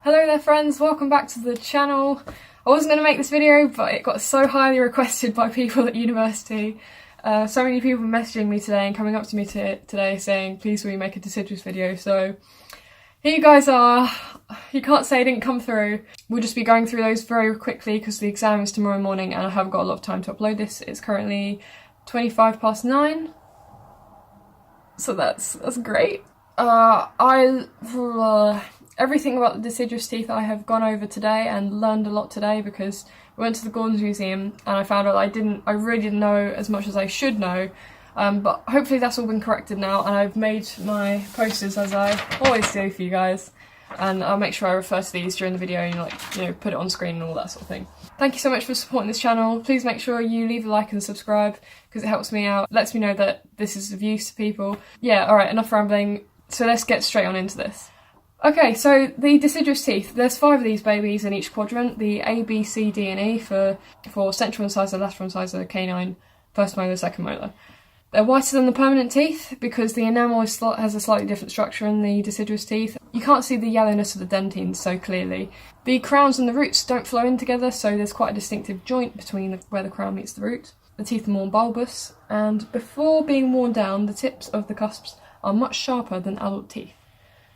Hello there friends, welcome back to the channel. I wasn't going to make this video, but it got so highly requested by people at university. So many people messaging me today and coming up to me today saying, please will you make a deciduous video, so here you guys are. You can't say I didn't come through. We'll just be going through those very quickly because the exam is tomorrow morning and I haven't got a lot of time to upload this. It's currently 9:25, so that's great. Everything about the deciduous teeth I have gone over today and learned a lot today because we went to the Gordon's Museum and I found out I really didn't know as much as I should know, but hopefully that's all been corrected now and I've made my posters as I always do for you guys, and I'll make sure I refer to these during the video and put it on screen and all that sort of thing. Thank you so much for supporting this channel. Please make sure you leave a like and subscribe because it helps me out, lets me know that this is of use to people. Yeah, alright, enough rambling, so let's get straight on into this. Okay, so the deciduous teeth, there's 5 of these babies in each quadrant, the A, B, C, D and E for central incisor, lateral incisor, canine, first molar, second molar. They're whiter than the permanent teeth because the enamel has a slightly different structure in the deciduous teeth. You can't see the yellowness of the dentines so clearly. The crowns and the roots don't flow in together, so there's quite a distinctive joint between where the crown meets the root. The teeth are more bulbous, and before being worn down, the tips of the cusps are much sharper than adult teeth.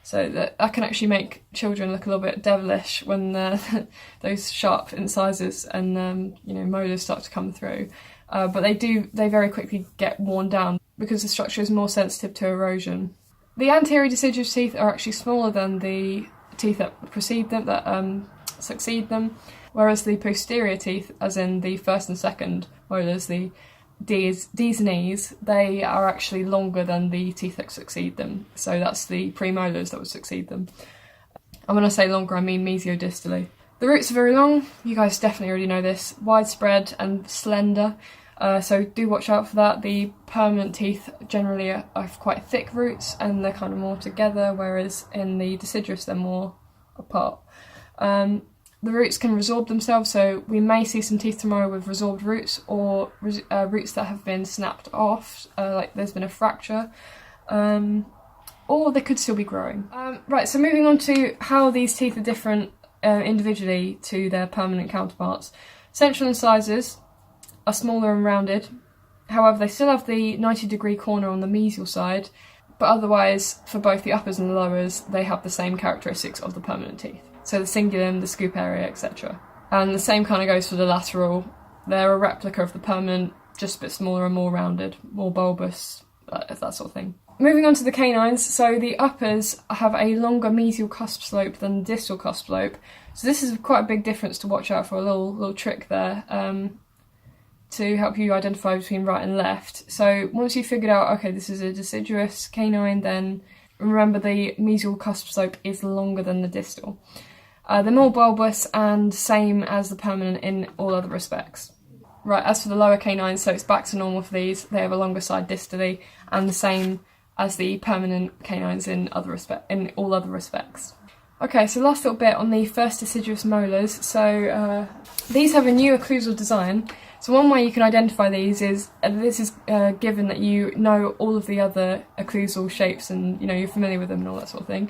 So that can actually make children look a little bit devilish when those sharp incisors and molars start to come through. But they very quickly get worn down because the structure is more sensitive to erosion. The anterior deciduous teeth are actually smaller than the teeth that precede them, that succeed them, whereas the posterior teeth, as in the first and second molars, the D's and E's, they are actually longer than the teeth that succeed them. So that's the premolars that would succeed them. And when I say longer, I mean mesiodistally. The roots are very long, you guys definitely already know this, widespread and slender, so do watch out for that. The permanent teeth generally have quite thick roots and they're kind of more together, whereas in the deciduous they're more apart. The roots can resorb themselves, so we may see some teeth tomorrow with resorbed roots or roots that have been snapped off, like there's been a fracture, or they could still be growing. Right, so moving on to how these teeth are different individually to their permanent counterparts. Central incisors are smaller and rounded, however they still have the 90-degree corner on the mesial side, but otherwise for both the uppers and the lowers they have the same characteristics of the permanent teeth. So the cingulum, the scoop area, etc. And the same kind of goes for the lateral. They're a replica of the permanent, just a bit smaller and more rounded, more bulbous, that sort of thing. Moving on to the canines, so the uppers have a longer mesial cusp slope than the distal cusp slope. So this is quite a big difference to watch out for, a little trick there to help you identify between right and left. So once you've figured out, okay, this is a deciduous canine, then remember the mesial cusp slope is longer than the distal. They're more bulbous and same as the permanent in all other respects. Right, as for the lower canines, so it's back to normal for these. They have a longer side distally and the same as the permanent canines in all other respects. Okay, so last little bit on the first deciduous molars. So these have a new occlusal design. So one way you can identify these is, this is given that you know all of the other occlusal shapes and you're familiar with them and all that sort of thing.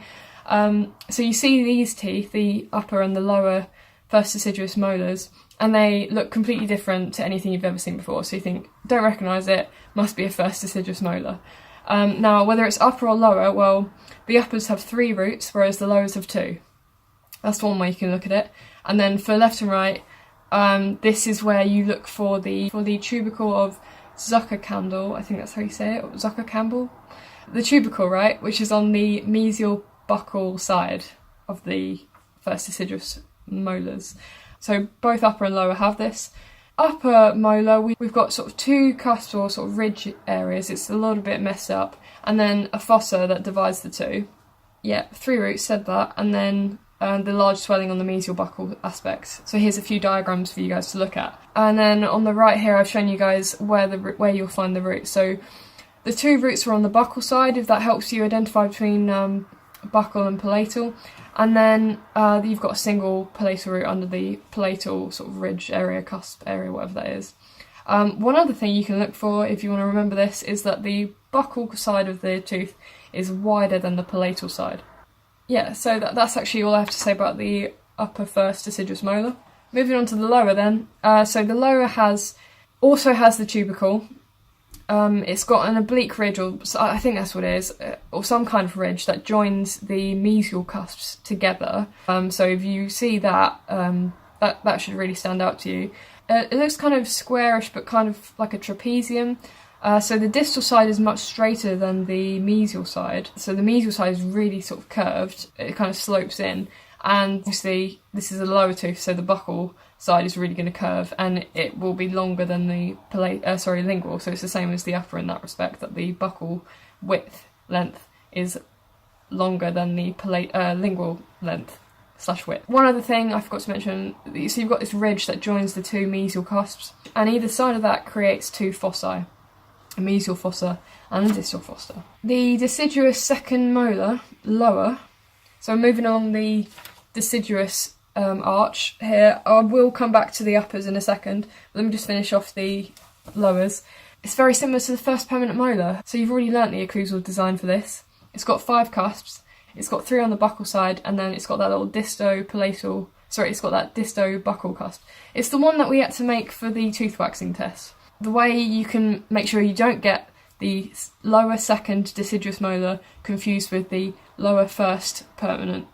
So you see these teeth, the upper and the lower first deciduous molars, and they look completely different to anything you've ever seen before. So you think, don't recognise it, must be a first deciduous molar. Now, whether it's upper or lower, well, the uppers have 3 roots, whereas the lowers have 2. That's one way you can look at it. And then for left and right, this is where you look for the tubercle of XOXO, I think that's how you say it, or XOXO. The tubercle, right, which is on the mesial buccal side of the first deciduous molars. So both upper and lower have this. Upper molar, we've got sort of 2 cusps or sort of ridge areas, it's a little bit messed up, and then a fossa that divides the 2. Yeah, 3 roots, said that, and then the large swelling on the mesial buccal aspects. So here's a few diagrams for you guys to look at. And then on the right here I've shown you guys where you'll find the roots. So the 2 roots are on the buccal side, if that helps you identify between buccal and palatal, and then you've got a single palatal root under the palatal sort of ridge area, cusp area, whatever that is. One other thing you can look for if you want to remember this is that the buccal side of the tooth is wider than the palatal side. yeah, so that's actually all I have to say about the upper first deciduous molar. Moving on to the lower then. So the lower also has the tubercle. It's got an oblique ridge, or I think that's what it is, or some kind of ridge that joins the mesial cusps together. So if you see that, that should really stand out to you. It looks kind of squarish, but kind of like a trapezium. So the distal side is much straighter than the mesial side. So the mesial side is really sort of curved. It kind of slopes in. And obviously this is a lower tooth, so the buccal side is really going to curve, and it will be longer than the lingual. So it's the same as the upper in that respect, that the buccal length is longer than the lingual length / width. One other thing I forgot to mention, so you've got this ridge that joins the two mesial cusps, and either side of that creates two fossae, a mesial fossa and a distal fossa. The deciduous second molar, lower, so moving on the deciduous arch here. I will come back to the uppers in a second, but let me just finish off the lowers. It's very similar to the first permanent molar, so you've already learnt the occlusal design for this. It's got 5 cusps, it's got 3 on the buccal side, and then it's got that little it's got that disto-buccal cusp. It's the one that we had to make for the tooth waxing test. The way you can make sure you don't get the lower second deciduous molar confused with the lower first permanent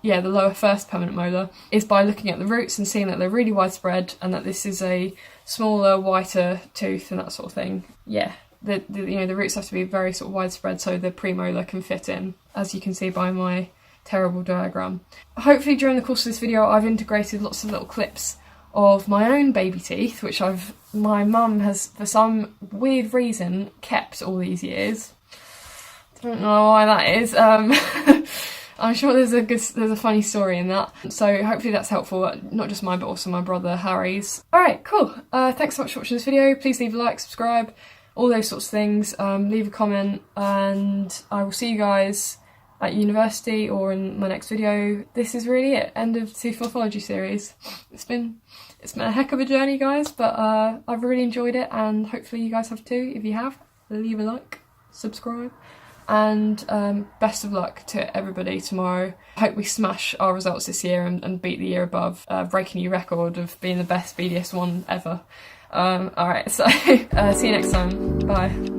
molar is by looking at the roots and seeing that they're really widespread, and that this is a smaller, whiter tooth and that sort of thing. Yeah, the roots have to be very sort of widespread so the premolar can fit in, as you can see by my terrible diagram. Hopefully during the course of this video I've integrated lots of little clips of my own baby teeth, which my mum has, for some weird reason, kept all these years. Don't know why that is. I'm sure there's a funny story in that. So hopefully that's helpful, not just mine but also my brother Harry's. Alright, cool. Thanks so much for watching this video. Please leave a like, subscribe, all those sorts of things. Leave a comment, and I will see you guys at university or in my next video. This is really it. End of tooth morphology series. It's been a heck of a journey, guys, but I've really enjoyed it, and hopefully you guys have too. If you have, leave a like, subscribe, and best of luck to everybody tomorrow. I hope we smash our results this year and beat the year above, breaking a new record of being the best BDS1 ever. Alright, so see you next time. Bye.